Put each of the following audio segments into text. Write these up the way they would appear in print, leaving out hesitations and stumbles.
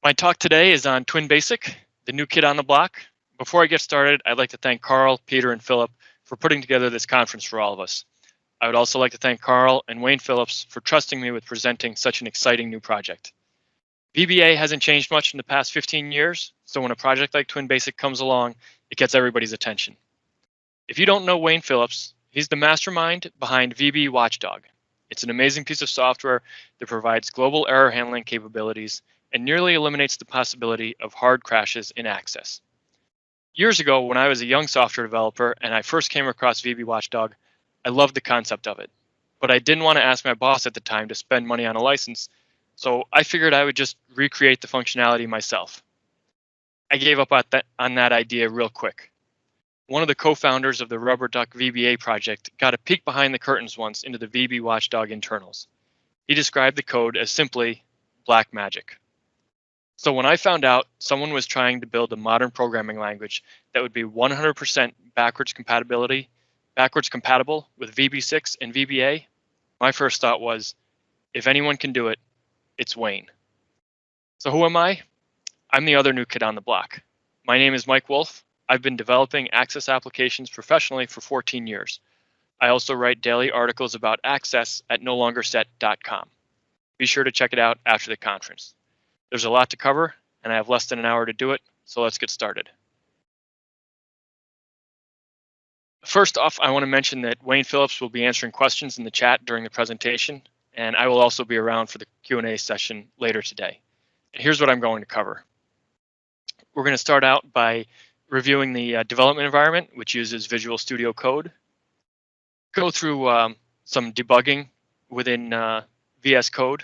My talk today is on twinBasic, the new kid on the block. Before I get started, I'd like to thank Carl, Peter, and Philip for putting together this conference for all of us. I would also like to thank Carl and Wayne Phillips for trusting me with presenting such an exciting new project. VBA hasn't changed much in the past 15 years, so when a project like twinBasic comes along, it gets everybody's attention. If you don't know Wayne Phillips, he's the mastermind behind VB Watchdog. It's an amazing piece of software that provides global error handling capabilities and nearly eliminates the possibility of hard crashes in Access. Years ago, when I was a young software developer and I first came across VB Watchdog, I loved the concept of it. But I didn't want to ask my boss at the time to spend money on a license, so I figured I would just recreate the functionality myself. I gave up on that idea real quick. One of the co-founders of the Rubber Duck VBA project got a peek behind the curtains once into the VB Watchdog internals. He described the code as simply black magic. So when I found out someone was trying to build a modern programming language that would be 100% backwards compatible with VB6 and VBA, my first thought was, if anyone can do it, it's Wayne. So who am I? I'm the other new kid on the block. My name is Mike Wolfe. I've been developing Access applications professionally for 14 years. I also write daily articles about Access at nolongerset.com. Be sure to check it out after the conference. There's a lot to cover, and I have less than an hour to do it, so let's get started. First off, I want to mention that Wayne Phillips will be answering questions in the chat during the presentation, and I will also be around for the Q&A session later today. And here's what I'm going to cover. We're going to start out by reviewing the development environment, which uses Visual Studio Code. Go through some debugging within VS Code.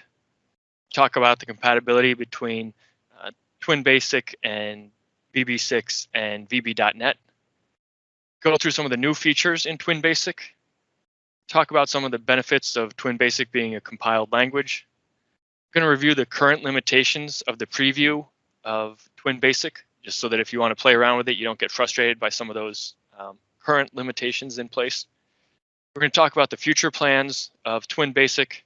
Talk about the compatibility between twinBasic and VB6 and VB.NET. Go through some of the new features in twinBasic. Talk about some of the benefits of twinBasic being a compiled language. I'm going to review the current limitations of the preview of twinBasic, just so that if you want to play around with it, you don't get frustrated by some of those current limitations in place. We're going to talk about the future plans of twinBasic,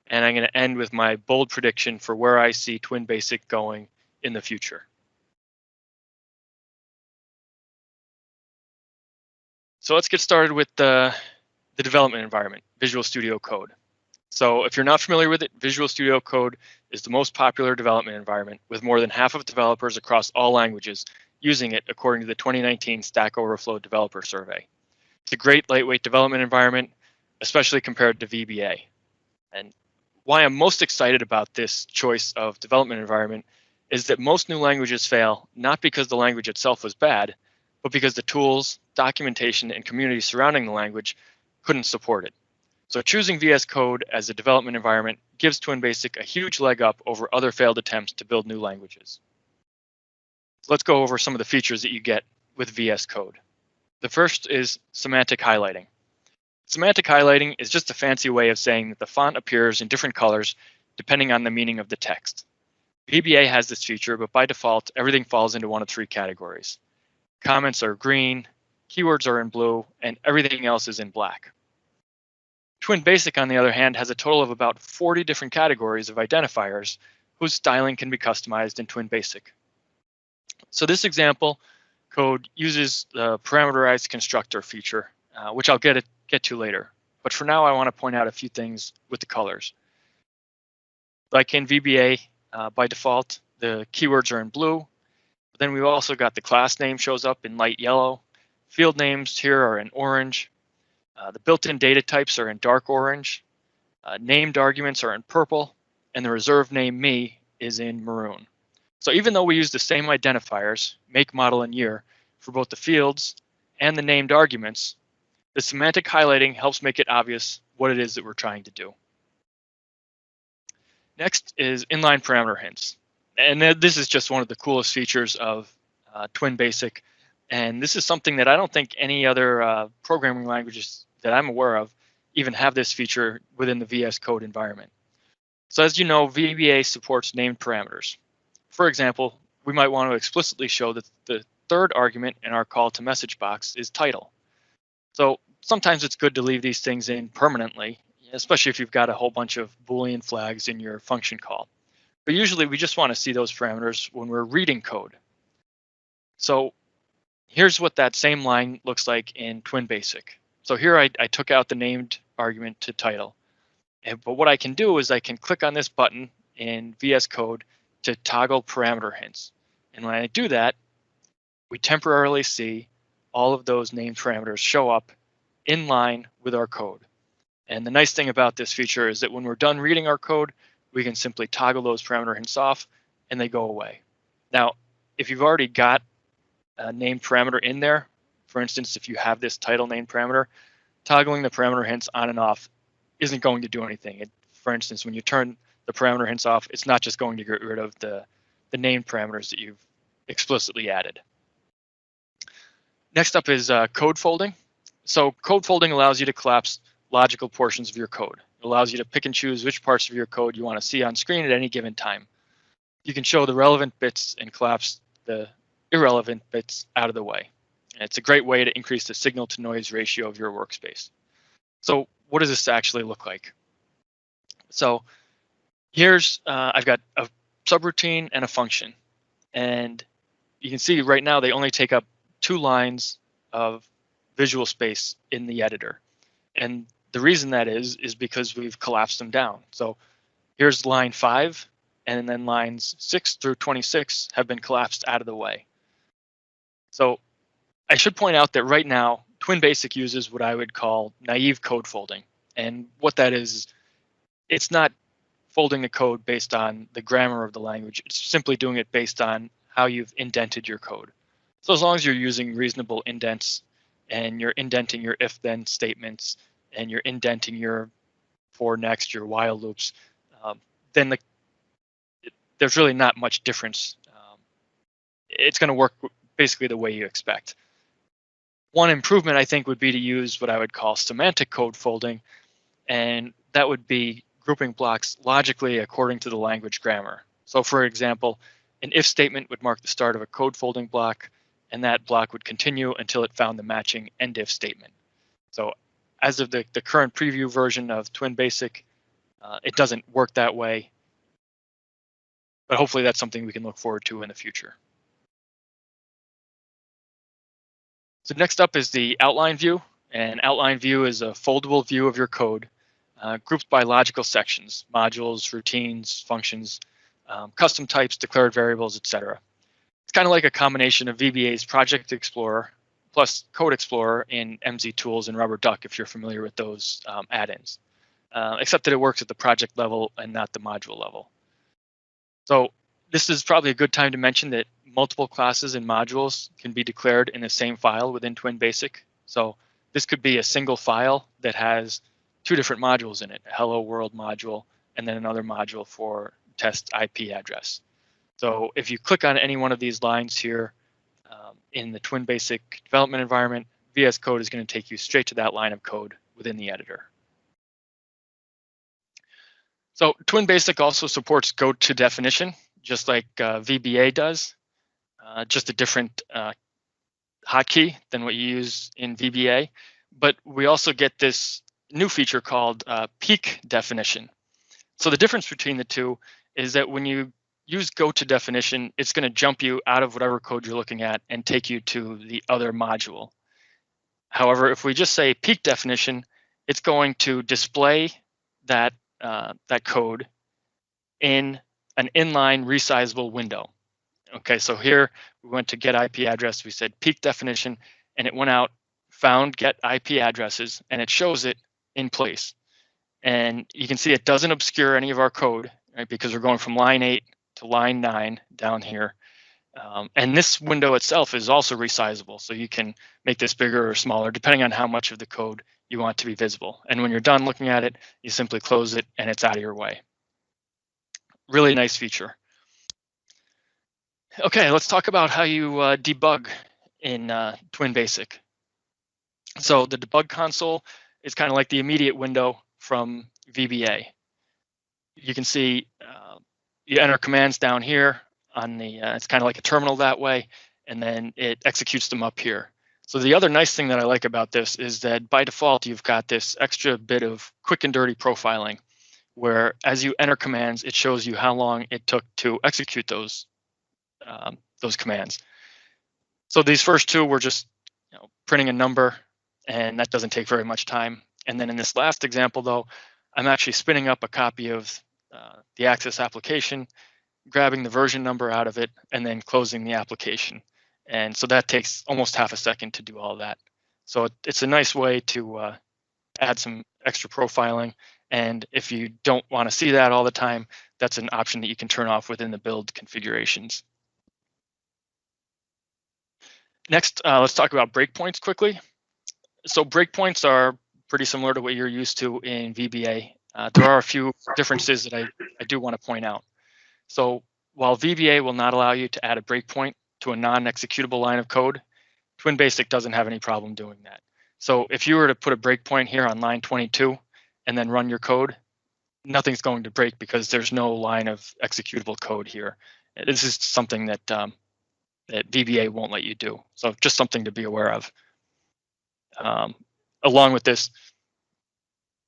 and I'm going to end with my bold prediction for where I see twinBasic going in the future. So let's get started with the development environment, Visual Studio Code. So if you're not familiar with it, Visual Studio Code is the most popular development environment, with more than half of developers across all languages using it according to the 2019 Stack Overflow Developer Survey. It's a great lightweight development environment, especially compared to VBA. And why I'm most excited about this choice of development environment is that most new languages fail, not because the language itself was bad, but because the tools, documentation, and community surrounding the language couldn't support it. So choosing VS Code as a development environment gives twinBasic a huge leg up over other failed attempts to build new languages. So let's go over some of the features that you get with VS Code. The first is semantic highlighting. Semantic highlighting is just a fancy way of saying that the font appears in different colors depending on the meaning of the text. VBA has this feature, but by default, everything falls into one of three categories. Comments are green, keywords are in blue, and everything else is in black. twinBasic, on the other hand, has a total of about 40 different categories of identifiers whose styling can be customized in twinBasic. So this example code uses the parameterized constructor feature, which I'll get to later. But for now, I want to point out a few things with the colors. Like in VBA, by default, the keywords are in blue. But then we've also got the class name shows up in light yellow. Field names here are in orange. The built-in data types are in dark orange. Named arguments are in purple. And the reserved name me is in maroon. So even though we use the same identifiers, make, model, and year, for both the fields and the named arguments, the semantic highlighting helps make it obvious what it is that we're trying to do. Next is inline parameter hints. And this is just one of the coolest features of twinBasic. And this is something that I don't think any other programming languages that I'm aware of even have this feature within the VS Code environment. So as you know, VBA supports named parameters. For example, we might want to explicitly show that the third argument in our call to message box is title. So sometimes it's good to leave these things in permanently, especially if you've got a whole bunch of Boolean flags in your function call. But usually we just want to see those parameters when we're reading code. So here's what that same line looks like in twinBasic. So here I took out the named argument to title. But what I can do is I can click on this button in VS Code to toggle parameter hints. And when I do that, we temporarily see all of those named parameters show up in line with our code. And the nice thing about this feature is that when we're done reading our code, we can simply toggle those parameter hints off and they go away. Now, if you've already got a named parameter in there, for instance, if you have this title named parameter, toggling the parameter hints on and off isn't going to do anything. For instance, when you turn the parameter hints off, it's not just going to get rid of the named parameters that you've explicitly added. Next up is code folding. So code folding allows you to collapse logical portions of your code. It allows you to pick and choose which parts of your code you want to see on screen at any given time. You can show the relevant bits and collapse the irrelevant bits out of the way. And it's a great way to increase the signal to noise ratio of your workspace. So what does this actually look like? So here's, I've got a subroutine and a function. And you can see right now they only take up 2 lines of visual space in the editor. And the reason that is because we've collapsed them down. So here's line 5, and then lines 6 through 26 have been collapsed out of the way. So I should point out that right now, twinBasic uses what I would call naive code folding. And what that is, it's not folding the code based on the grammar of the language. It's simply doing it based on how you've indented your code. So as long as you're using reasonable indents and you're indenting your if-then statements and you're indenting your for next, your while loops, then there's really not much difference. It's going to work basically the way you expect. One improvement, I think, would be to use what I would call semantic code folding, and that would be grouping blocks logically according to the language grammar. So for example, an if statement would mark the start of a code folding block, and that block would continue until it found the matching end if statement. So as of the current preview version of twinBasic, it doesn't work that way, but hopefully that's something we can look forward to in the future. So next up is the outline view. And outline view is a foldable view of your code, grouped by logical sections, modules, routines, functions, custom types, declared variables, etc. It's kind of like a combination of VBA's Project Explorer plus Code Explorer in MZ Tools and RubberDuck, if you're familiar with those add-ins, except that it works at the project level and not the module level. So this is probably a good time to mention that multiple classes and modules can be declared in the same file within twinBasic. So this could be a single file that has 2 different modules in it, a hello world module and then another module for test IP address. So if you click on any one of these lines here in the twinBasic development environment, VS Code is going to take you straight to that line of code within the editor. So twinBasic also supports go to definition, just like VBA does, just a different hotkey than what you use in VBA. But we also get this new feature called peak definition. So the difference between the two is that when you use go to definition, it's going to jump you out of whatever code you're looking at and take you to the other module. However, if we just say peak definition, it's going to display that code in an inline resizable window. Okay, so here we went to get IP address, we said peak definition, and it went out, found get IP addresses, and it shows it in place. And you can see it doesn't obscure any of our code, right? Because we're going from line 8 to line 9 down here. And this window itself is also resizable, so you can make this bigger or smaller depending on how much of the code you want to be visible. And when you're done looking at it, you simply close it and it's out of your way. Really nice feature. Okay, let's talk about how you debug in twinBasic. So the debug console is kind of like the immediate window from VBA. You can see you enter commands down here on the, it's kind of like a terminal that way, and then it executes them up here. So the other nice thing that I like about this is that by default, you've got this extra bit of quick and dirty profiling, where as you enter commands, it shows you how long it took to execute those commands. So these first two were just printing a number, and that doesn't take very much time. And then in this last example, though, I'm actually spinning up a copy of the Access application, grabbing the version number out of it, and then closing the application. And so that takes almost half a second to do all that. So it's a nice way to add some extra profiling. And if you don't want to see that all the time, that's an option that you can turn off within the build configurations. Next, let's talk about breakpoints quickly. So breakpoints are pretty similar to what you're used to in VBA. There are a few differences that I do want to point out. So while VBA will not allow you to add a breakpoint to a non-executable line of code, twinBasic doesn't have any problem doing that. So if you were to put a breakpoint here on line 22 and then run your code, nothing's going to break because there's no line of executable code here. This is something that that VBA won't let you do. So just something to be aware of. Along with this,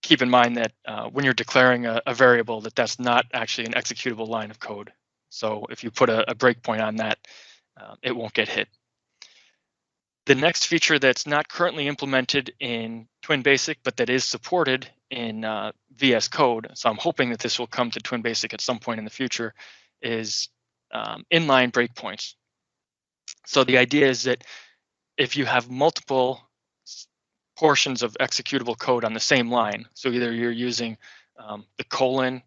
keep in mind that when you're declaring a variable, that's not actually an executable line of code. So if you put a breakpoint on that, it won't get hit. The next feature that's not currently implemented in twinBasic, but that is supported in VS Code, so I'm hoping that this will come to twinBasic at some point in the future, is inline breakpoints. So the idea is that if you have multiple portions of executable code on the same line, so either you're using the colon,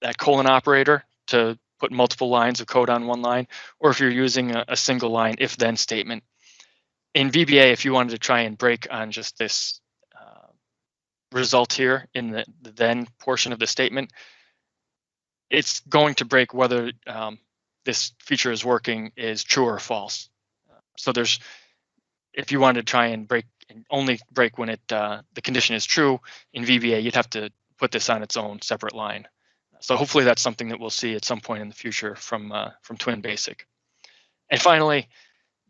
that colon operator to put multiple lines of code on one line, or if you're using a single line if-then statement. In VBA, if you wanted to try and break on just this result here in the then portion of the statement, it's going to break whether this feature is working is true or false. So if you wanted to try and break and only break when the condition is true in VBA, you'd have to put this on its own separate line. So hopefully that's something that we'll see at some point in the future from twinBasic. And finally,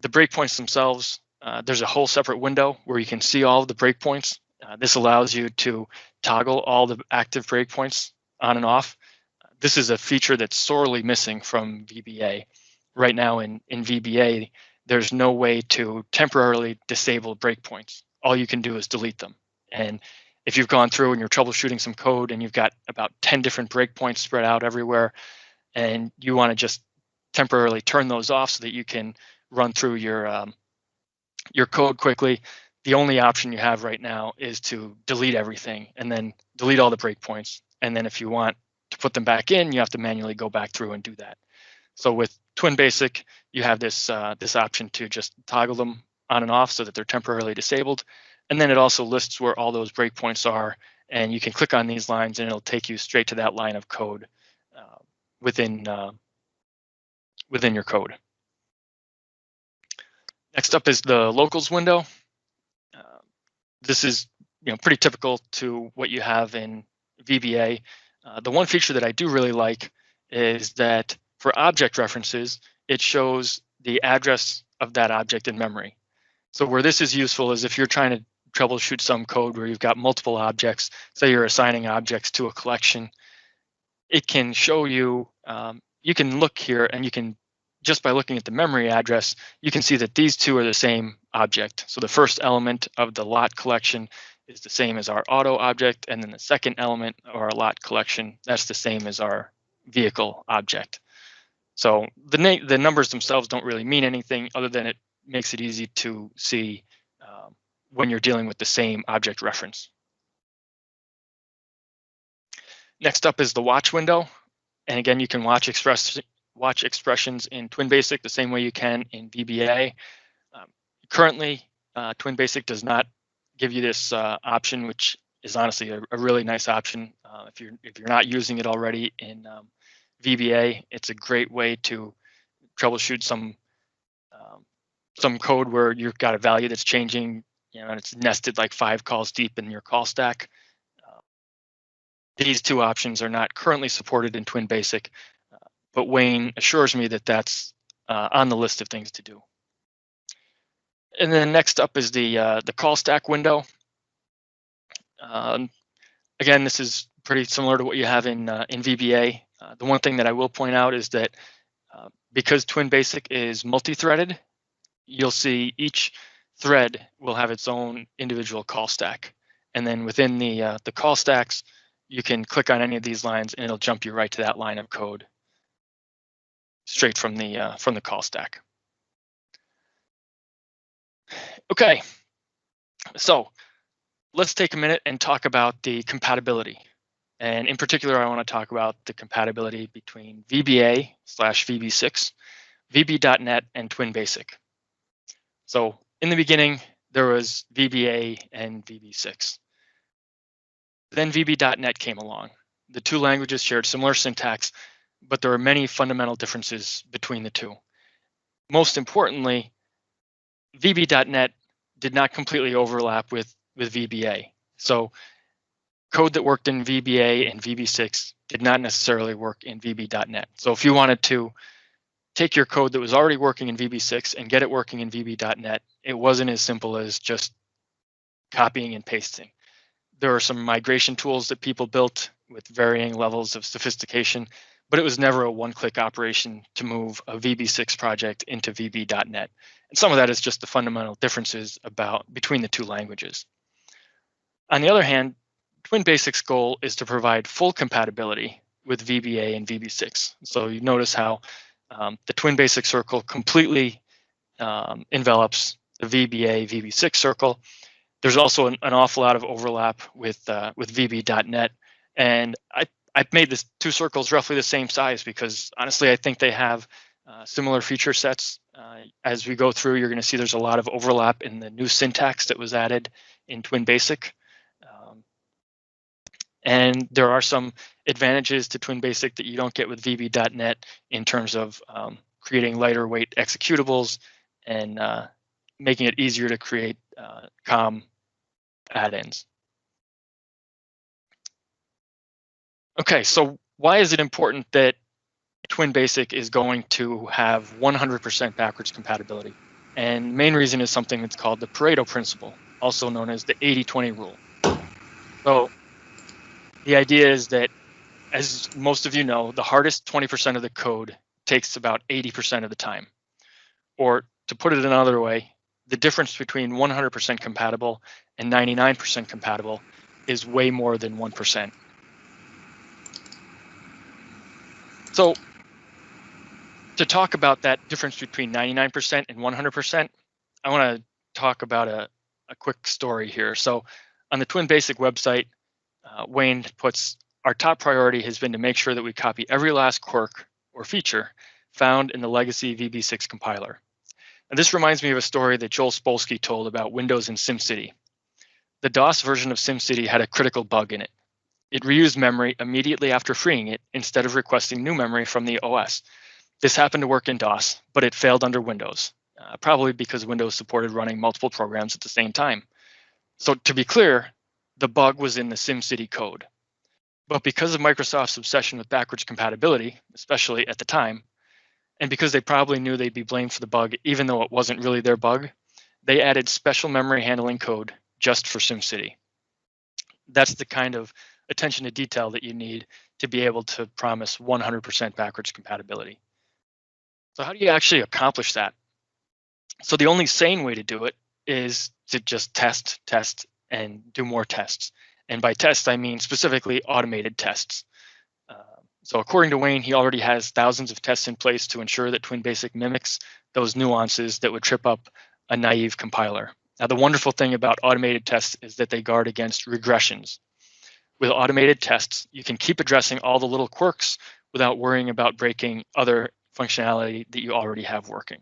the breakpoints themselves, there's a whole separate window where you can see all of the breakpoints. This allows you to toggle all the active breakpoints on and off. This is a feature that's sorely missing from VBA. Right now in VBA, there's no way to temporarily disable breakpoints. All you can do is delete them. And if you've gone through and you're troubleshooting some code and you've got about 10 different breakpoints spread out everywhere, and you want to just temporarily turn those off so that you can run through your code quickly, the only option you have right now is to delete everything and then delete all the breakpoints. And then if you want to put them back in, you have to manually go back through and do that. So with twinBasic, you have this option to just toggle them on and off so that they're temporarily disabled. And then it also lists where all those breakpoints are, and you can click on these lines and it'll take you straight to that line of code within your code. Next up is the locals window. This is pretty typical to what you have in VBA. The one feature that I do really like is that for object references, it shows the address of that object in memory. So where this is useful is if you're trying to troubleshoot some code where you've got multiple objects, say you're assigning objects to a collection, it can show you, you can look here and you can, just by looking at the memory address, you can see that these two are the same object. So the first element of the lot collection is the same as our auto object, and then the second element of our lot collection, that's the same as our vehicle object. So the numbers themselves don't really mean anything other than it makes it easy to see when you're dealing with the same object reference. Next up is the watch window. And again, you can watch expressions in twinBasic the same way you can in VBA. Currently, twinBasic does not give you this option, which is honestly a really nice option. If you're not using it already in VBA, it's a great way to troubleshoot some code where you've got a value that's changing, and it's nested like 5 calls deep in your call stack. These two options are not currently supported in twinBasic, but Wayne assures me that that's on the list of things to do. And then next up is the call stack window. Again, this is pretty similar to what you have in VBA. The one thing that I will point out is that because twinBasic is multi-threaded, you'll see each thread will have its own individual call stack. And then within the call stacks, you can click on any of these lines and it'll jump you right to that line of code straight from the call stack. Okay, so let's take a minute and talk about the compatibility. And in particular, I want to talk about the compatibility between VBA/VB6, VB.NET, and twinBasic. So in the beginning, there was VBA and VB6. Then VB.NET came along. The two languages shared similar syntax, but there are many fundamental differences between the two. Most importantly, VB.NET did not completely overlap with VBA. So code that worked in VBA and VB6 did not necessarily work in VB.NET. So if you wanted to take your code that was already working in VB6 and get it working in VB.NET, it wasn't as simple as just copying and pasting. There are some migration tools that people built with varying levels of sophistication, but it was never a one-click operation to move a VB6 project into VB.NET. And some of that is just the fundamental differences between the two languages. On the other hand, twinBasic's goal is to provide full compatibility with VBA and VB6. So you notice how the twinBasic circle completely envelops the VBA VB6 circle. There's also an awful lot of overlap with VB.NET, and I've made this two circles roughly the same size because honestly I think they have similar feature sets. As we go through, you're going to see there's a lot of overlap in the new syntax that was added in twinBasic. And there are some advantages to twinBasic that you don't get with VB.NET in terms of creating lighter weight executables and making it easier to create COM add-ins. Okay, so why is it important that twinBasic is going to have 100% backwards compatibility? And the main reason is something that's called the Pareto principle, also known as the 80-20 rule. So the idea is that, as most of you know, the hardest 20% of the code takes about 80% of the time. Or to put it another way, the difference between 100% compatible and 99% compatible is way more than 1%. So to talk about that difference between 99% and 100%, I want to talk about a quick story here. So on the twinBasic website, Wayne puts, our top priority has been to make sure that we copy every last quirk or feature found in the legacy VB6 compiler. And this reminds me of a story that Joel Spolsky told about Windows and SimCity. The DOS version of SimCity had a critical bug in it. It reused memory immediately after freeing it instead of requesting new memory from the OS. This happened to work in DOS, but it failed under Windows, probably because Windows supported running multiple programs at the same time. So to be clear, the bug was in the SimCity code. But because of Microsoft's obsession with backwards compatibility, especially at the time, and because they probably knew they'd be blamed for the bug even though it wasn't really their bug, they added special memory handling code just for SimCity. That's the kind of attention to detail that you need to be able to promise 100% backwards compatibility. So how do you actually accomplish that? So the only sane way to do it is to just test, and do more tests. And by tests, I mean specifically automated tests. So according to Wayne, he already has thousands of tests in place to ensure that twinBasic mimics those nuances that would trip up a naive compiler. Now, the wonderful thing about automated tests is that they guard against regressions. With automated tests, you can keep addressing all the little quirks without worrying about breaking other functionality that you already have working.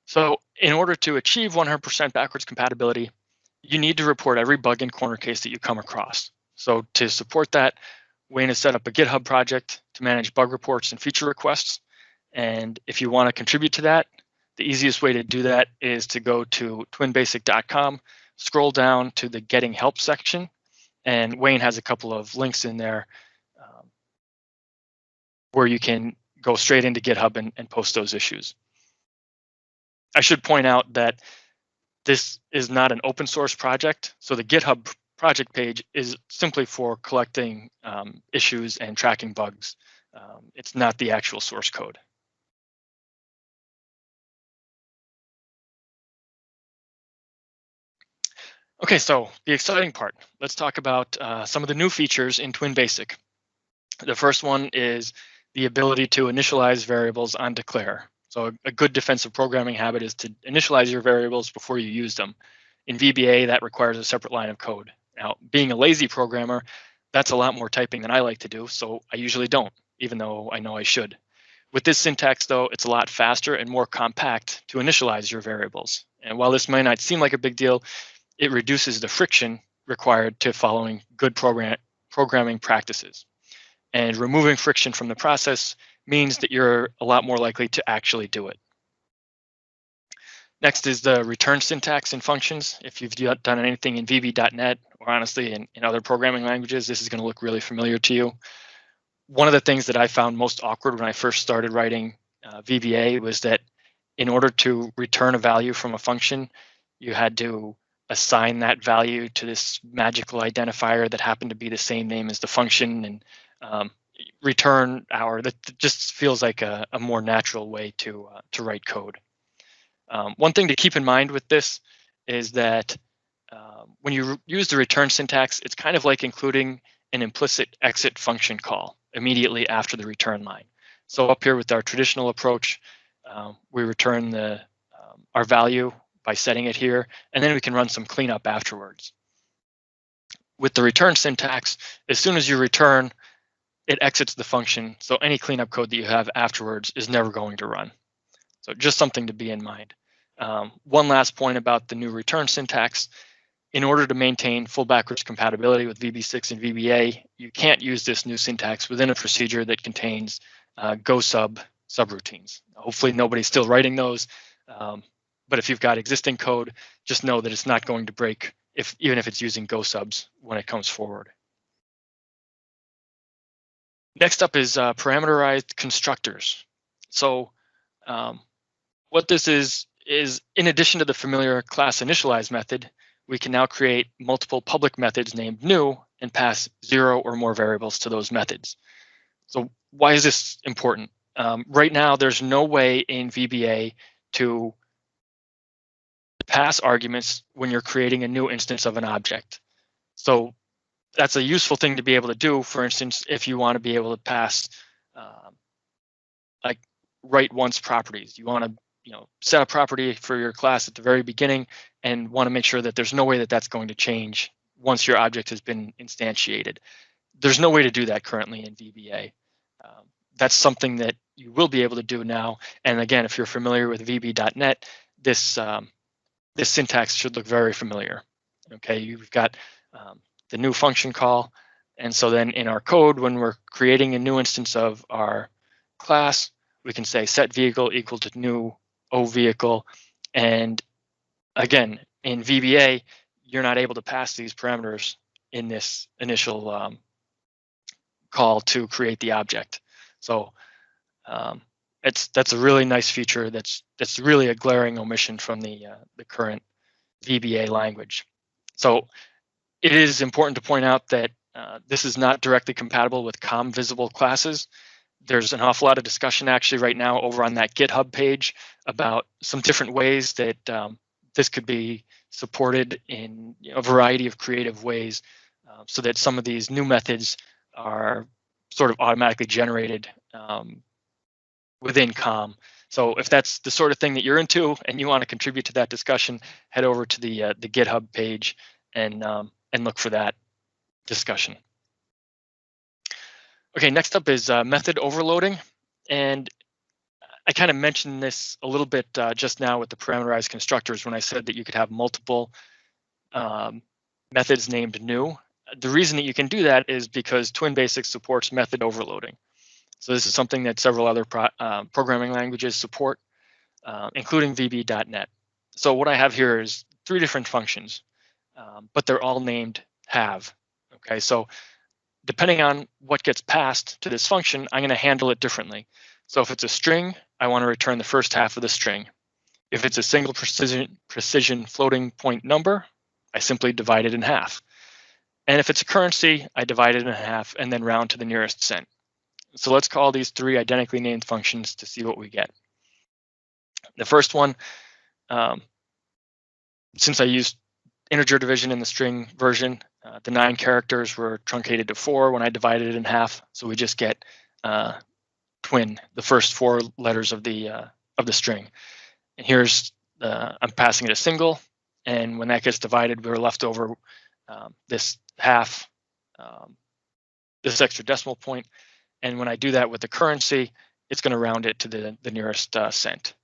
So in order to achieve 100% backwards compatibility, you need to report every bug and corner case that you come across. So to support that, Wayne has set up a GitHub project to manage bug reports and feature requests. And if you want to contribute to that, the easiest way to do that is to go to twinbasic.com, scroll down to the Getting Help section, and Wayne has a couple of links in there where you can go straight into GitHub and post those issues. I should point out that this is not an open source project, so the GitHub project page is simply for collecting issues and tracking bugs. It's not the actual source code. Okay, so the exciting part. Let's talk about some of the new features in twinBasic. The first one is the ability to initialize variables on declare. So a good defensive programming habit is to initialize your variables before you use them. In VBA, that requires a separate line of code. Now, being a lazy programmer, that's a lot more typing than I like to do, so I usually don't, even though I know I should. With this syntax, though, it's a lot faster and more compact to initialize your variables. And while this might not seem like a big deal, it reduces the friction required to following good programming practices. And removing friction from the process means that you're a lot more likely to actually do it. Next is the return syntax and functions. If you've done anything in VB.NET or honestly in other programming languages, this is going to look really familiar to you. One of the things that I found most awkward when I first started writing VBA was that in order to return a value from a function, you had to assign that value to this magical identifier that happened to be the same name as the function, and return our, that just feels like a more natural way to write code. One thing to keep in mind with this is that when you use the return syntax, it's kind of like including an implicit exit function call immediately after the return line. So up here with our traditional approach, we return our value by setting it here, and then we can run some cleanup afterwards. With the return syntax, as soon as you return, it exits the function, so any cleanup code that you have afterwards is never going to run. So just something to be in mind. One last point about the new return syntax. In order to maintain full backwards compatibility with VB6 and VBA, you can't use this new syntax within a procedure that contains go_sub subroutines. Hopefully nobody's still writing those, but if you've got existing code, just know that it's not going to break even if it's using go_subs when it comes forward. Next up is parameterized constructors. So what this is in addition to the familiar class initialize method, we can now create multiple public methods named new and pass 0 or more variables to those methods. So why is this important? Right now, there's no way in VBA to pass arguments when you're creating a new instance of an object. So that's a useful thing to be able to do. For instance, if you want to be able to pass like write once properties, you want to set a property for your class at the very beginning and want to make sure that there's no way that that's going to change once your object has been instantiated. There's no way to do that currently in VBA. That's something that you will be able to do now. And again, if you're familiar with VB.NET, this syntax should look very familiar. Okay, you've got the new function call. And so then in our code, when we're creating a new instance of our class, we can say set vehicle equal to new oVehicle. And again, in VBA, you're not able to pass these parameters in this initial call to create the object. So that's a really nice feature. That's really a glaring omission from the current VBA language. So it is important to point out that this is not directly compatible with COM visible classes. There's an awful lot of discussion actually right now over on that GitHub page about some different ways that this could be supported in a variety of creative ways, so that some of these new methods are sort of automatically generated within COM. So if that's the sort of thing that you're into and you want to contribute to that discussion, head over to the GitHub page and look for that discussion. Okay, next up is method overloading. And I kind of mentioned this a little bit just now with the parameterized constructors when I said that you could have multiple methods named new. The reason that you can do that is because twinBasic supports method overloading. So this is something that several other programming languages support, including VB.NET. So what I have here is 3 different functions, but they're all named have. Okay, so depending on what gets passed to this function, I'm going to handle it differently. So if it's a string, I want to return the first half of the string. If it's a single precision floating point number, I simply divide it in half. And if it's a currency, I divide it in half and then round to the nearest cent. So let's call these three identically named functions to see what we get. The first one, since I used integer division in the string version, the 9 characters were truncated to 4 when I divided it in half. So we just get twin, the first 4 letters of the string. And here's I'm passing it a single, and when that gets divided, we're left over this half, this extra decimal point. And when I do that with the currency, it's going to round it to the nearest cent.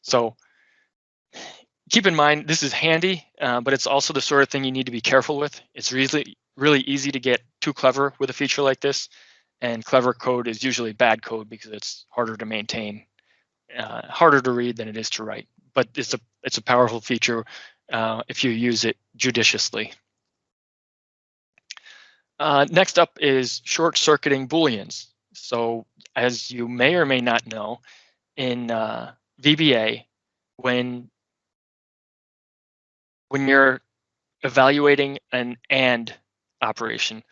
So keep in mind, this is handy, but it's also the sort of thing you need to be careful with. It's really easy to get too clever with a feature like this, and clever code is usually bad code because it's harder to maintain, harder to read than it is to write. But it's a powerful feature if you use it judiciously. Next up is short-circuiting Booleans. So as you may or may not know, in VBA, when you're evaluating an AND operation,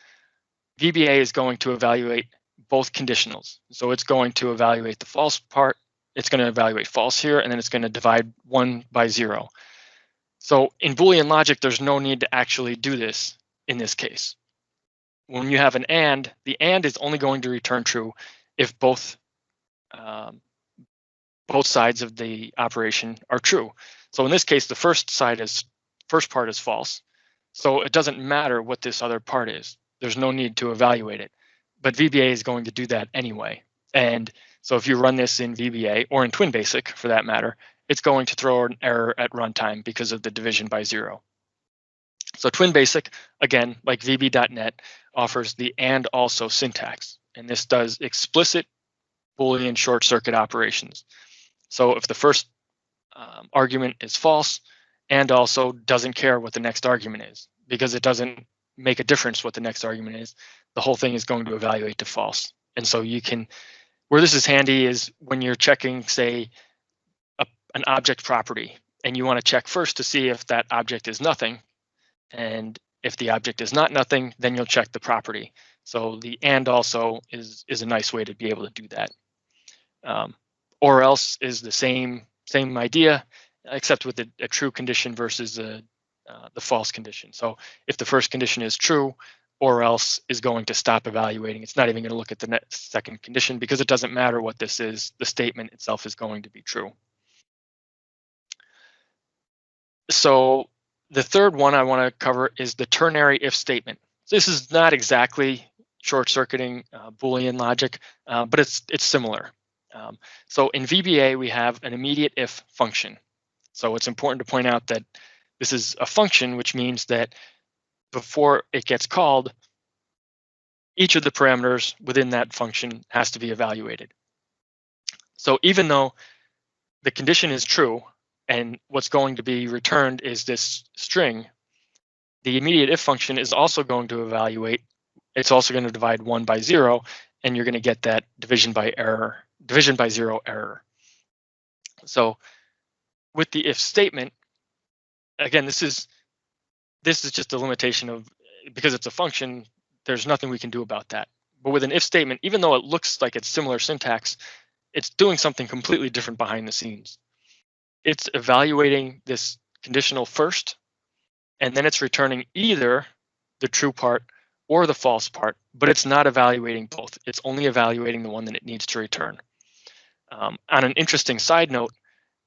VBA is going to evaluate both conditionals. So it's going to evaluate the false part, it's going to evaluate false here, and then it's going to divide 1 by 0. So in Boolean logic, there's no need to actually do this in this case. When you have an AND, the AND is only going to return true if both sides of the operation are true. So in this case, the first part is false. So it doesn't matter what this other part is. There's no need to evaluate it. But VBA is going to do that anyway. And so if you run this in VBA or in twinBasic for that matter, it's going to throw an error at runtime because of the division by 0. So twinBasic, again, like VB.NET, offers the and also syntax. And this does explicit Boolean short circuit operations. So if the first argument is false, and also doesn't care what the next argument is, because it doesn't make a difference what the next argument is, the whole thing is going to evaluate to false. And so you can, where this is handy is when you're checking, say, an object property, and you want to check first to see if that object is nothing. And if the object is not nothing, then you'll check the property. So the and also is a nice way to be able to do that. Or else is the same idea, except with a true condition versus the false condition. So if the first condition is true, or else is going to stop evaluating. It's not even going to look at the second condition because it doesn't matter what this is. The statement itself is going to be true. So the third one I want to cover is the ternary if statement. This is not exactly short-circuiting Boolean logic, but it's similar. So in VBA, we have an immediate if function. So it's important to point out that this is a function, which means that before it gets called, each of the parameters within that function has to be evaluated. So even though the condition is true, and what's going to be returned is this string, the immediate if function is also going to evaluate. It's also going to divide 1 by 0, and you're going to get that division by 0 error. So with the if statement, again, this is just a limitation of, because it's a function, there's nothing we can do about that. But with an if statement, even though it looks like it's similar syntax, it's doing something completely different behind the scenes. It's evaluating this conditional first, and then it's returning either the true part or the false part, but it's not evaluating both. It's only evaluating the one that it needs to return. On an interesting side note,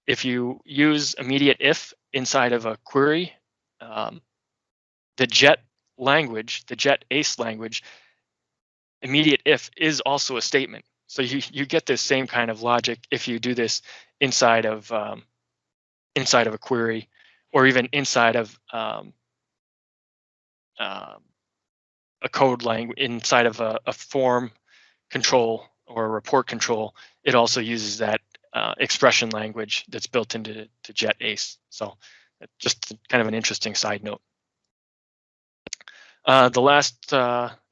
if you use immediate if inside of a query, the JET language, the JET ACE language, immediate if is also a statement. So you get this same kind of logic if you do this inside of a query, or even inside of a code language, inside of a form control or a report control. It also uses that expression language that's built into JET ACE. So just kind of an interesting side note. The last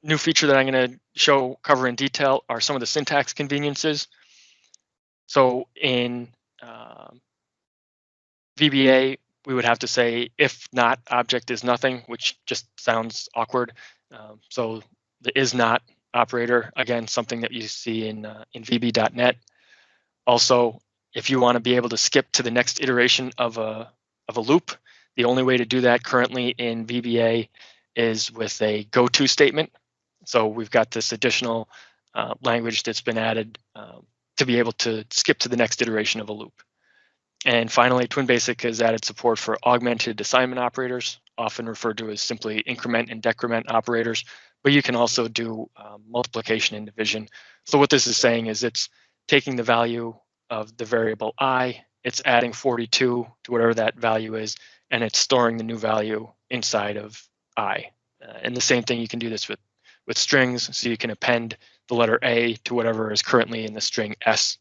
new feature that I'm going to cover in detail are some of the syntax conveniences. So in VBA, we would have to say if not object is nothing, which just sounds awkward. So the is not operator, again, something that you see in VB.NET. Also, if you want to be able to skip to the next iteration of a loop, the only way to do that currently in VBA is with a go-to statement. So we've got this additional language that's been added to be able to skip to the next iteration of a loop. And finally, twinBasic has added support for augmented assignment operators, often referred to as simply increment and decrement operators, but you can also do multiplication and division. So what this is saying is it's taking the value of the variable I, it's adding 42 to whatever that value is, and it's storing the new value inside of I. And the same thing, you can do this with strings, so you can append the letter A to whatever is currently in the string S.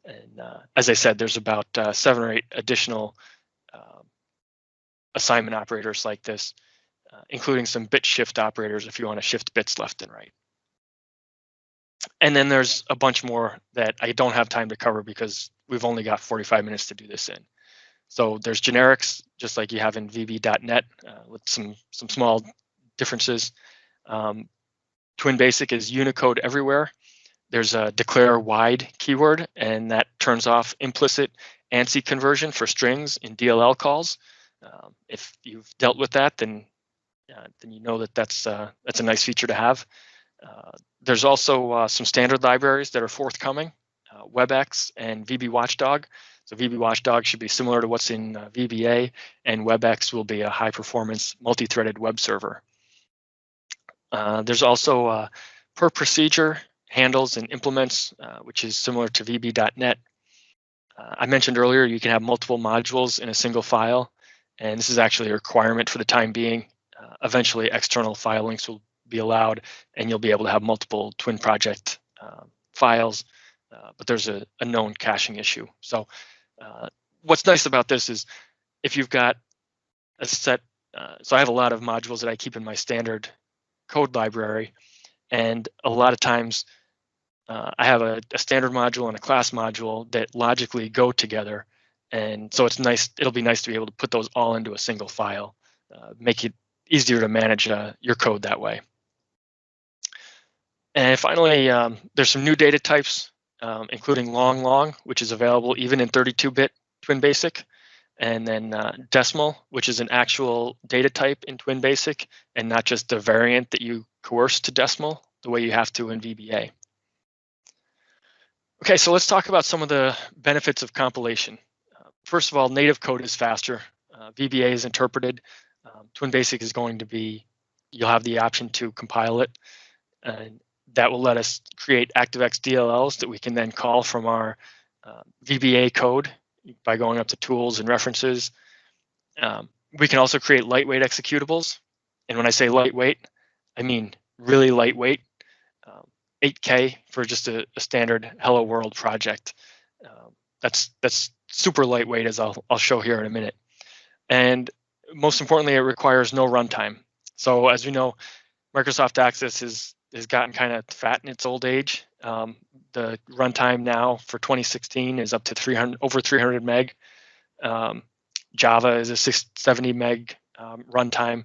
And as I said, there's about 7 or 8 additional assignment operators like this, including some bit shift operators if you want to shift bits left and right. And then there's a bunch more that I don't have time to cover because we've only got 45 minutes to do this in. So there's generics, just like you have in VB.NET, with some small differences. twinBasic is Unicode everywhere. There's a declare wide keyword, and that turns off implicit ANSI conversion for strings in DLL calls. If you've dealt with that, then you know that that's a nice feature to have. There's also some standard libraries that are forthcoming, WebEx and VB Watchdog. So VB Watchdog should be similar to what's in VBA, and WebEx will be a high-performance multi-threaded web server. There's also per procedure handles and implements, which is similar to VB.NET. I mentioned earlier you can have multiple modules in a single file, and this is actually a requirement for the time being. Eventually, external file links will be allowed, and you'll be able to have multiple twin project files, but there's a known caching issue. So what's nice about this is if you've got a set, so I have a lot of modules that I keep in my standard code library, and a lot of times I have a standard module and a class module that logically go together, and so it's nice. It'll be nice to be able to put those all into a single file, make it easier to manage your code that way. And finally, there's some new data types, including long, which is available even in 32-bit twinBasic, and then decimal, which is an actual data type in twinBasic, and not just a variant that you coerce to decimal the way you have to in VBA. Okay, so let's talk about some of the benefits of compilation. First of all, native code is faster. VBA is interpreted. twinBasic is going to be, you'll have the option to compile it, and that will let us create ActiveX DLLs that we can then call from our VBA code by going up to tools and references. We can also create lightweight executables. And when I say lightweight, I mean really lightweight. 8K for just a standard Hello World project. That's super lightweight, as I'll show here in a minute. And most importantly, it requires no runtime. So as we know, Microsoft Access has gotten kind of fat in its old age. The runtime now for 2016 is up to over 300 meg. Java is a 670 meg runtime.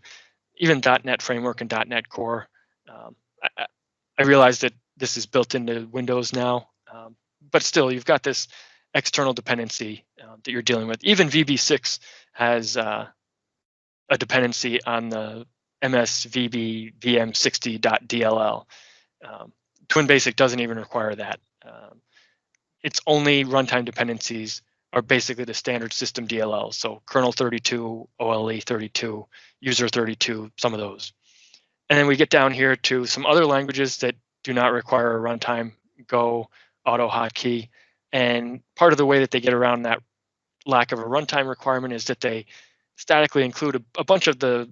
Even .NET Framework and .NET Core. I realize that this is built into Windows now, but still, you've got this external dependency that you're dealing with. Even VB6 has a dependency on the msvb vm60.dll. twinBasic doesn't even require that. Its only runtime dependencies are basically the standard system DLL, so kernel 32, OLE 32, user 32, some of those. And then we get down here to some other languages that do not require a runtime, Go, AutoHotkey. And part of the way that they get around that lack of a runtime requirement is that they statically include a bunch of the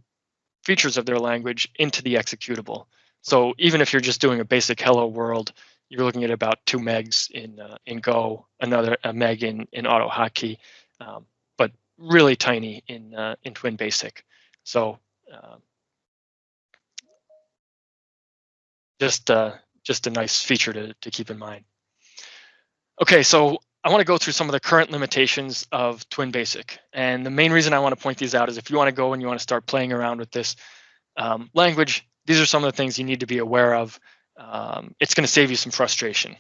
features of their language into the executable. So even if you're just doing a basic hello world, you're looking at about 2 megs in Go, another a meg in AutoHotkey, but really tiny in twinBasic. So just a nice feature to keep in mind. Okay, so I want to go through some of the current limitations of twinBasic. And the main reason I want to point these out is if you want to go and you want to start playing around with this language, these are some of the things you need to be aware of. It's going to save you some frustration.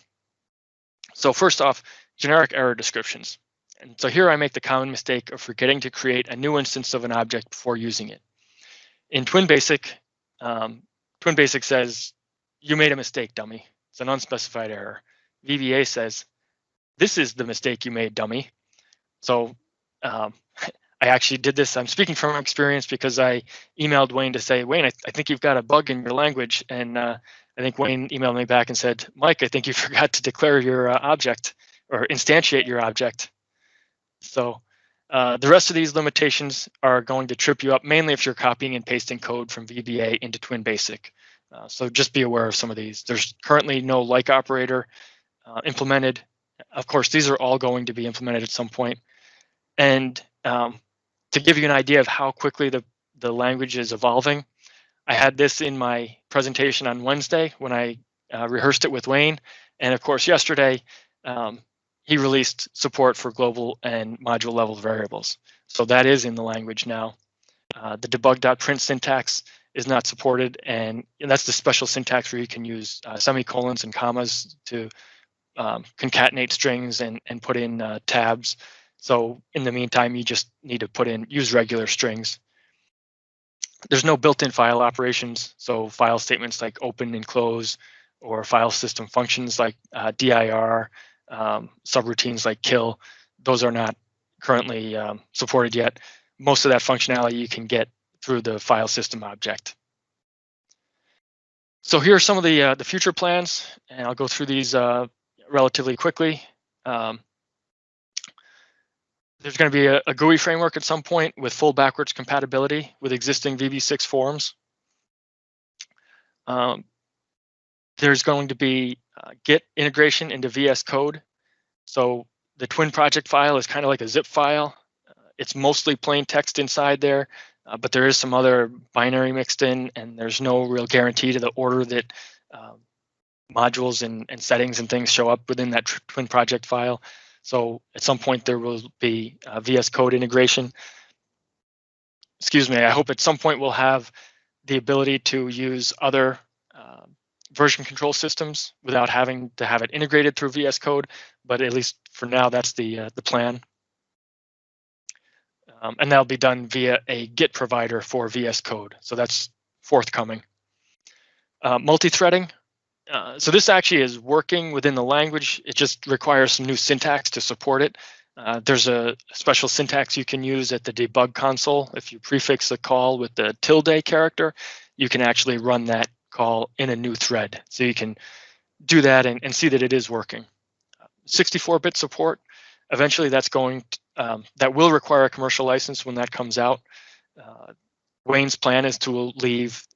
So first off, generic error descriptions. And so here I make the common mistake of forgetting to create a new instance of an object before using it. In twinBasic, twinBasic says, you made a mistake, dummy. It's an unspecified error. VBA says, this is the mistake you made, dummy. So I actually did this. I'm speaking from experience because I emailed Wayne to say, Wayne, I think you've got a bug in your language. And I think Wayne emailed me back and said, Mike, I think you forgot to declare your object or instantiate your object. So the rest of these limitations are going to trip you up, mainly if you're copying and pasting code from VBA into twinBasic. So just be aware of some of these. There's currently no like operator implemented. Of course, these are all going to be implemented at some point. And to give you an idea of how quickly the language is evolving, I had this in my presentation on Wednesday when I rehearsed it with Wayne. And of course, yesterday, he released support for global and module level variables. So that is in the language now. The debug.print syntax is not supported, and that's the special syntax where you can use semicolons and commas to concatenate strings and put in tabs. So in the meantime, you just need to use regular strings. There's no built-in file operations, so file statements like open and close, or file system functions like dir, subroutines like kill, those are not currently supported yet. Most of that functionality you can get through the file system object. So here are some of the future plans, and I'll go through these relatively quickly. There's going to be a GUI framework at some point with full backwards compatibility with existing VB6 forms. There's going to be Git integration into VS Code. So the twin project file is kind of like a zip file. It's mostly plain text inside there, but there is some other binary mixed in, and there's no real guarantee to the order that modules and settings and things show up within that twin project file. So at some point there will be VS Code integration. Excuse me, I hope at some point we'll have the ability to use other version control systems without having to have it integrated through VS Code, but at least for now, that's the plan. And that'll be done via a Git provider for VS Code. So that's forthcoming. Multi-threading. So this actually is working within the language. It just requires some new syntax to support it. There's a special syntax you can use at the debug console. If you prefix the call with the tilde character, you can actually run that call in a new thread. So you can do that and see that it is working. 64-bit support. Eventually that's going to, that will require a commercial license when that comes out. Wayne's plan is to leave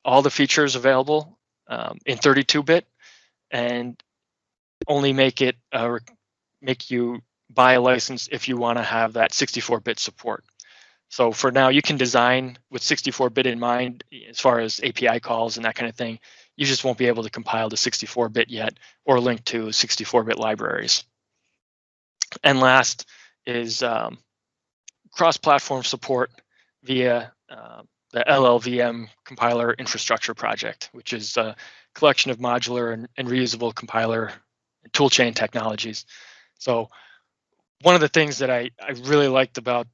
all the features available in 32-bit and only make you buy a license if you want to have that 64-bit support. So for now, you can design with 64-bit in mind as far as API calls and that kind of thing. You just won't be able to compile to 64-bit yet or link to 64-bit libraries. And last is cross-platform support via the LLVM compiler infrastructure project, which is a collection of modular and reusable compiler and toolchain technologies. So one of the things that I really liked about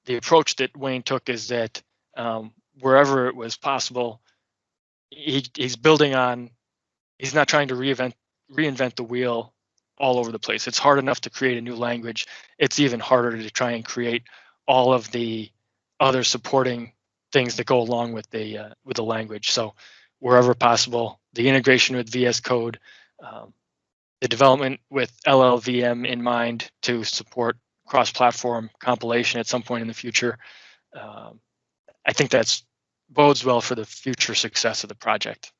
the approach that Wayne took is that wherever it was possible, he's building on, he's not trying to reinvent the wheel all over the place. It's hard enough to create a new language. It's even harder to try and create all of the other supporting things that go along with the language. So wherever possible, the integration with VS Code, the development with LLVM in mind to support cross-platform compilation at some point in the future. I think that's bodes well for the future success of the project.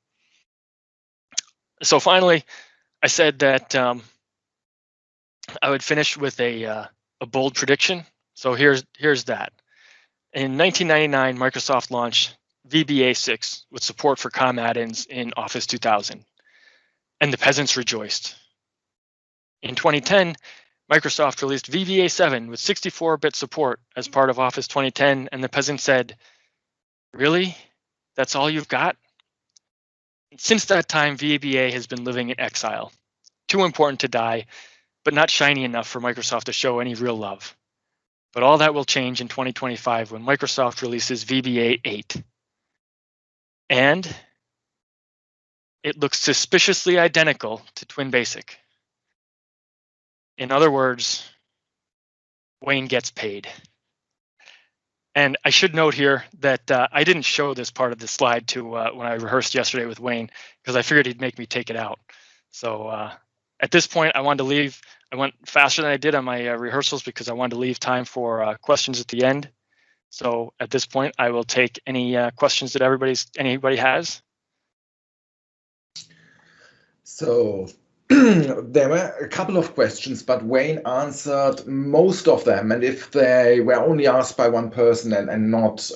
So finally, I said that I would finish with a bold prediction. So here's that. In 1999, Microsoft launched VBA6 with support for COM add-ins in Office 2000, and the peasants rejoiced. In 2010, Microsoft released VBA 7 with 64-bit support as part of Office 2010, and the president said, "Really? That's all you've got?" Since that time, VBA has been living in exile. Too important to die, but not shiny enough for Microsoft to show any real love. But all that will change in 2025 when Microsoft releases VBA 8. And it looks suspiciously identical to twinBasic. In other words, Wayne gets paid. And I should note here that I didn't show this part of the slide to when I rehearsed yesterday with Wayne, because I figured he'd make me take it out. So at this point, I wanted to leave. I went faster than I did on my rehearsals because I wanted to leave time for questions at the end. So at this point, I will take any questions that anybody has. So there were a couple of questions, but Wayne answered most of them. And if they were only asked by one person and not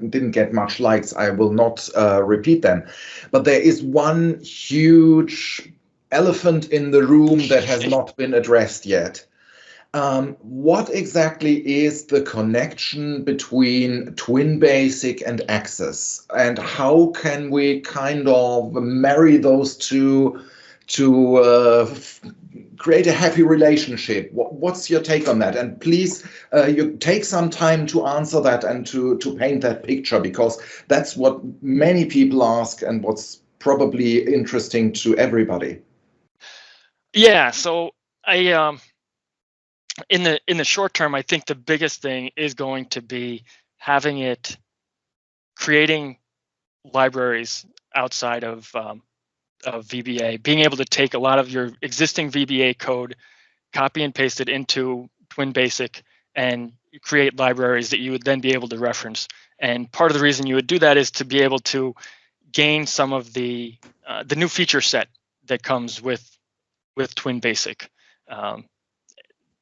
didn't get much likes, I will not repeat them. But there is one huge elephant in the room that has not been addressed yet. What exactly is the connection between twinBasic and Access, and how can we kind of marry those two to create a happy relationship? What's your take on that? And please, you take some time to answer that and to paint that picture, because that's what many people ask and what's probably interesting to everybody. Yeah, so I in the short term, I think the biggest thing is going to be creating libraries outside of VBA, being able to take a lot of your existing VBA code, copy and paste it into twinBasic, and create libraries that you would then be able to reference. And part of the reason you would do that is to be able to gain some of the new feature set that comes with twinBasic.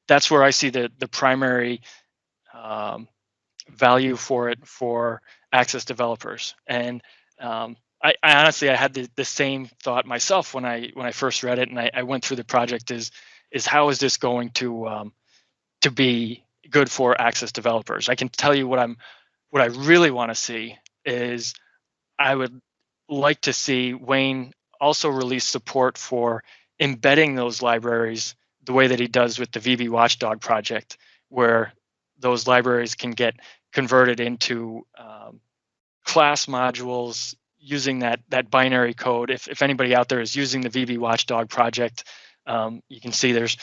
That's where I see the primary value for it for Access developers. And I honestly, I had the same thought myself when I first read it, and I went through the project. Is how is this going to be good for Access developers? I can tell you what I really want to see is I would like to see Wayne also release support for embedding those libraries the way that he does with the VB Watchdog project, where those libraries can get converted into class modules using that binary code. If anybody out there is using the VB Watchdog project, you can see there's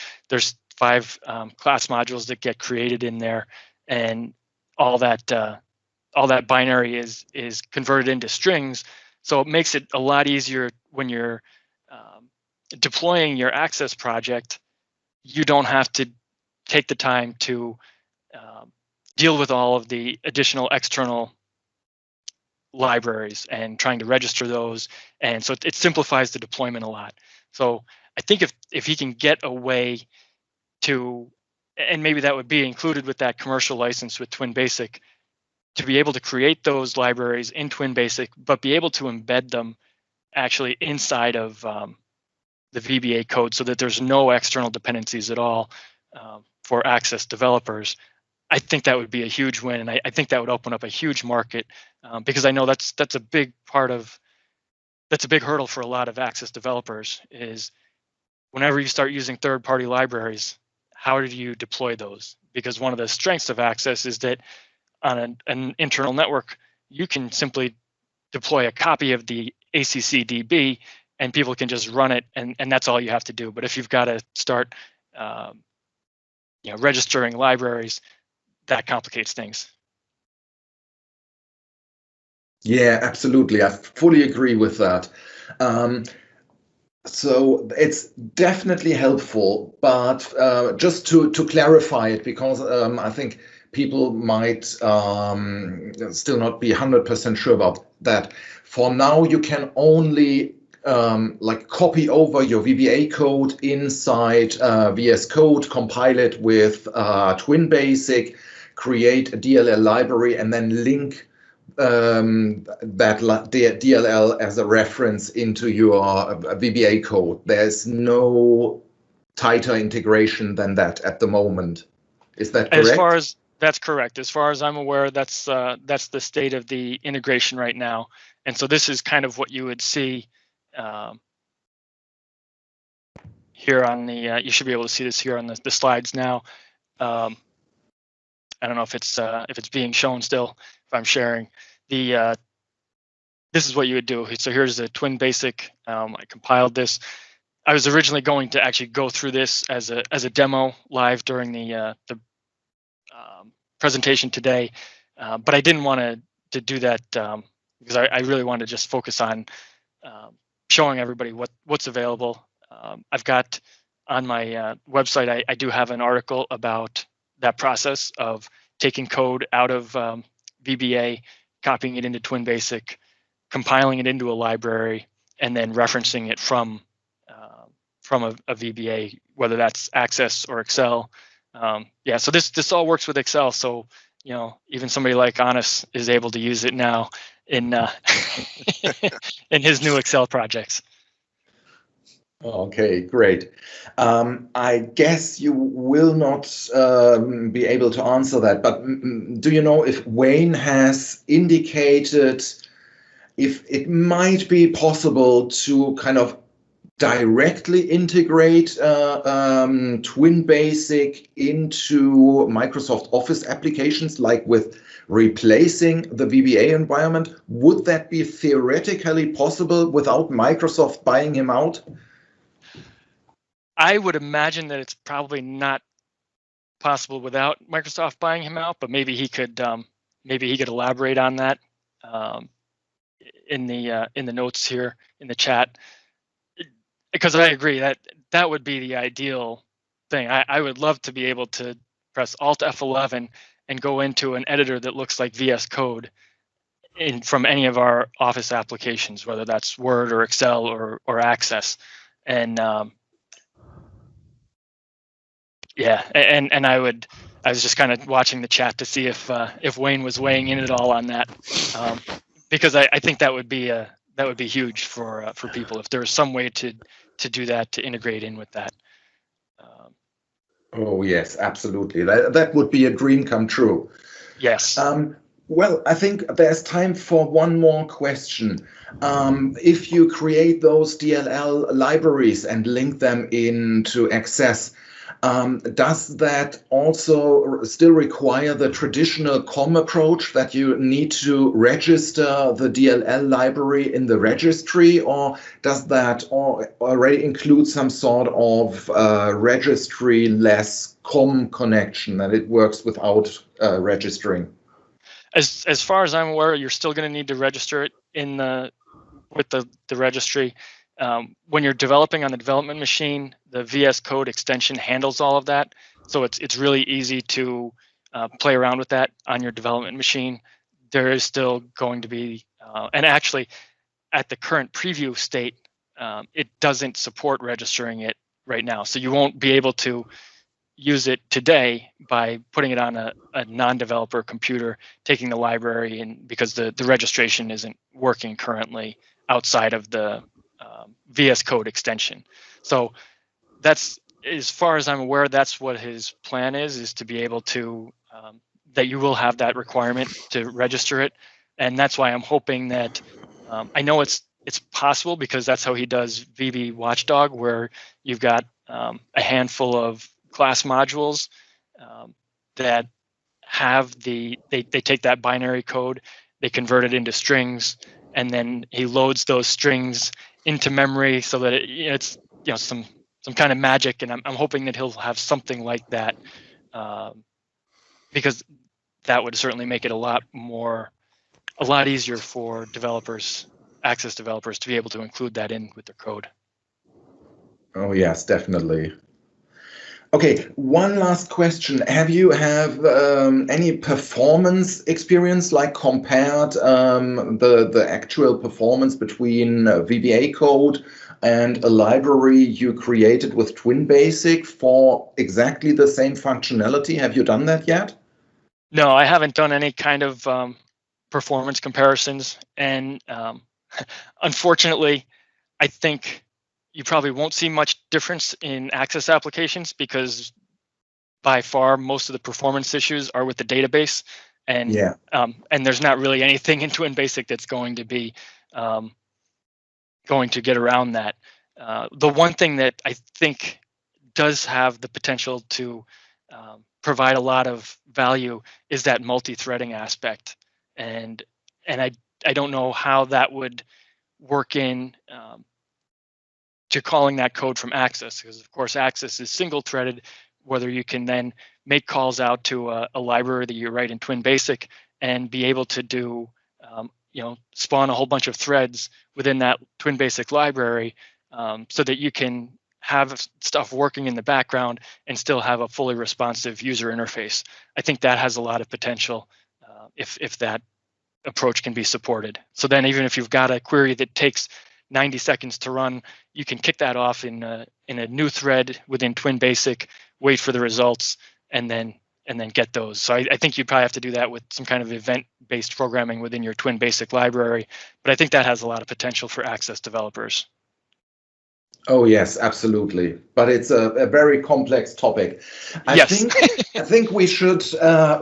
5 class modules that get created in there, and all that binary is converted into strings. So it makes it a lot easier when you're deploying your Access project. You don't have to take the time to deal with all of the additional external libraries and trying to register those. And so it simplifies the deployment a lot. So I think if he can get a way to, and maybe that would be included with that commercial license with twinBasic, to be able to create those libraries in twinBasic, but be able to embed them actually inside of the VBA code so that there's no external dependencies at all for Access developers, I think that would be a huge win. And I think that would open up a huge market because I know that's a big hurdle for a lot of Access developers is whenever you start using third-party libraries, how do you deploy those? Because one of the strengths of Access is that on an internal network, you can simply deploy a copy of the ACCDB and people can just run it, and that's all you have to do. But if you've got to start registering libraries, that complicates things. Yeah, absolutely. I fully agree with that. So it's definitely helpful, but just to clarify it, because I think people might still not be 100% sure about that. For now, you can only copy over your VBA code inside VS Code, compile it with twinBasic, create a DLL library, and then link that DLL as a reference into your VBA code. There's no tighter integration than that at the moment. Is that correct? As far as that's correct. As far as I'm aware, that's the state of the integration right now. And so this is kind of what you would see here on the. You should be able to see this here on the slides now. I don't know if it's being shown still. If I'm sharing the. This is what you would do. So here's the twinBasic. I compiled this. I was originally going to actually go through this as a demo live during the presentation today, but I didn't want to do that because I really wanted to just focus on showing everybody what's available. I've got on my website, I do have an article about that process of taking code out of VBA, copying it into twinBasic, compiling it into a library, and then referencing it from a VBA, whether that's Access or Excel. Yeah, so this all works with Excel. So even somebody like Anis is able to use it now in in his new Excel projects. Okay, great. I guess you will not be able to answer that, but do you know if Wayne has indicated if it might be possible to kind of directly integrate twinBasic into Microsoft Office applications, like with replacing the VBA environment? Would that be theoretically possible without Microsoft buying him out? I would imagine that it's probably not possible without Microsoft buying him out, but maybe he could elaborate on that in the notes here in the chat. Because I agree that would be the ideal thing. I would love to be able to press Alt F11 and go into an editor that looks like VS Code from any of our Office applications, whether that's Word or Excel or Access. And yeah, and I was just kind of watching the chat to see if Wayne was weighing in at all on that, because I think that would be huge for people if there was some way to do that, to integrate in with that. Oh yes, absolutely. That would be a dream come true. Yes. Well, I think there's time for one more question. If you create those DLL libraries and link them into Access, does that also still require the traditional COM approach that you need to register the DLL library in the registry, or does that already include some sort of registry-less COM connection, that it works without registering? As far as I'm aware, you're still going to need to register it with the registry. When you're developing on the development machine, the VS Code extension handles all of that. So it's really easy to play around with that on your development machine. There is still going to be, and actually at the current preview state, it doesn't support registering it right now. So you won't be able to use it today by putting it on a non-developer computer, taking the library, and because the registration isn't working currently outside of the VS Code extension. So that's, as far as I'm aware, that's what his plan is to be able to, that you will have that requirement to register it. And that's why I'm hoping that, I know it's possible because that's how he does VB Watchdog, where you've got a handful of class modules that have they take that binary code, they convert it into strings, and then he loads those strings into memory so that it's some kind of magic. And I'm hoping that he'll have something like that, because that would certainly make it a lot easier for developers, Access developers, to be able to include that in with their code. Oh yes, definitely. Okay, one last question. Have you any performance experience, like compared the actual performance between VBA code and a library you created with twinBasic for exactly the same functionality? Have you done that yet? No, I haven't done any kind of performance comparisons. And unfortunately, I think you probably won't see much difference in Access applications because by far most of the performance issues are with the database, and there's not really anything in twinBasic that's going to be going to get around that. The one thing that I think does have the potential to provide a lot of value is that multi-threading aspect, and I don't know how that would work in to calling that code from Access, because of course Access is single-threaded. Whether you can then make calls out to a library that you write in twinBasic and be able to do spawn a whole bunch of threads within that twinBasic library, so that you can have stuff working in the background and still have a fully responsive user interface. I think that has a lot of potential if that approach can be supported. So then even if you've got a query that takes 90 seconds to run, you can kick that off in a new thread within twinBasic, wait for the results, and then get those. So I think you probably have to do that with some kind of event-based programming within your twinBasic library, but I think that has a lot of potential for Access developers. Oh yes, absolutely. But it's a very complex topic. I think we should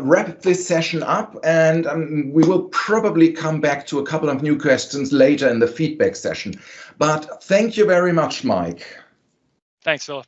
wrap this session up, and we will probably come back to a couple of new questions later in the feedback session. But thank you very much, Mike. Thanks, Philip.